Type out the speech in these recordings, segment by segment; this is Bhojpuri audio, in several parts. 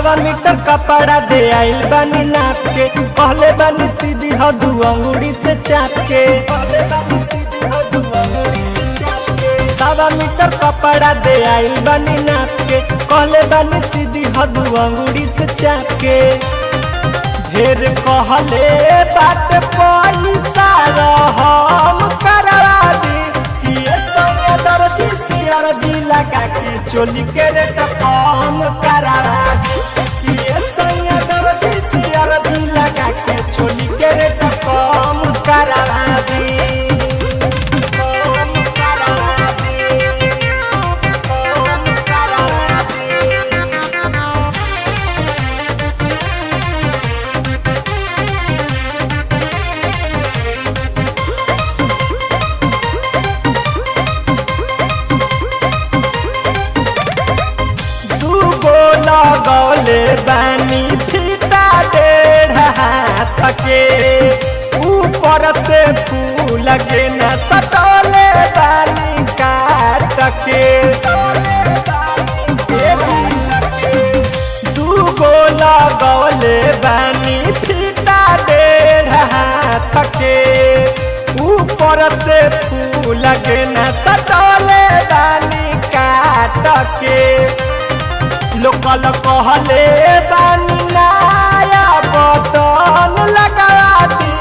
सवा मीटर कपड़ा दे आइल बानी नाप के, कहले बानी सीधी हदू अंगूरी से चाप के। सवा मीटर कपड़ा दे आइल बानी नाप के, कहले बानी सीधी हदू अंगूरी से चाप के। ढेर कहले बात पैसा हम करवा दी, ये सोनिया दर्जी सियर जी लगा के चोली के रेट कम करवा दी, ये सोनिया दर्जी सियर जी लगा के चोली के रेट कम करवा दी। लगौले बानी फीता 1.5 हाथ के, ऊपर से फूल लगे न सटोले बानी काट के। दूगो लगौले बानी फीता 1.5 हाथ के, ऊपर से फूल लगे न सटोले बानी काट के। लोकल कहले बानी नया बटन लगा दी,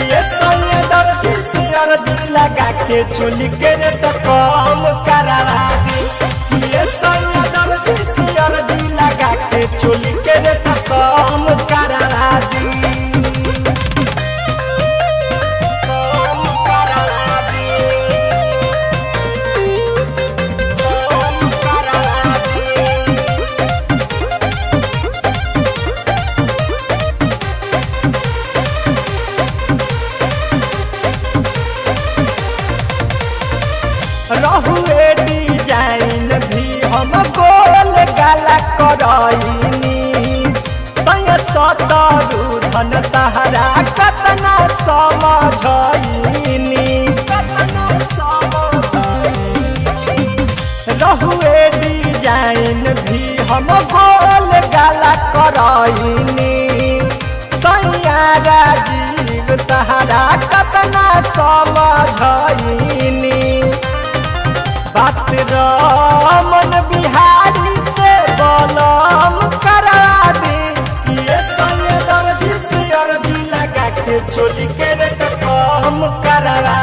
ये सोनिया दर्जी सियर जी लगा के चोली के रेट कम करवा दी, ये सोनिया दर्जी सियर जी लगा के चोली के रेट कम करवा दी। रहुए डिजाइन भी हम गोल गाला करइनी, सय सतरु धन तहरा कतना समझइनी। रहुए डिजाइन भी हम गोल गाला करइनी, सैया राजीव तहरा कतना समझइनी। बात रमन बिहारी से बलम करा दी, ये सोनिया दर्जी सियर जी लगा के चोली के रेट कम करवा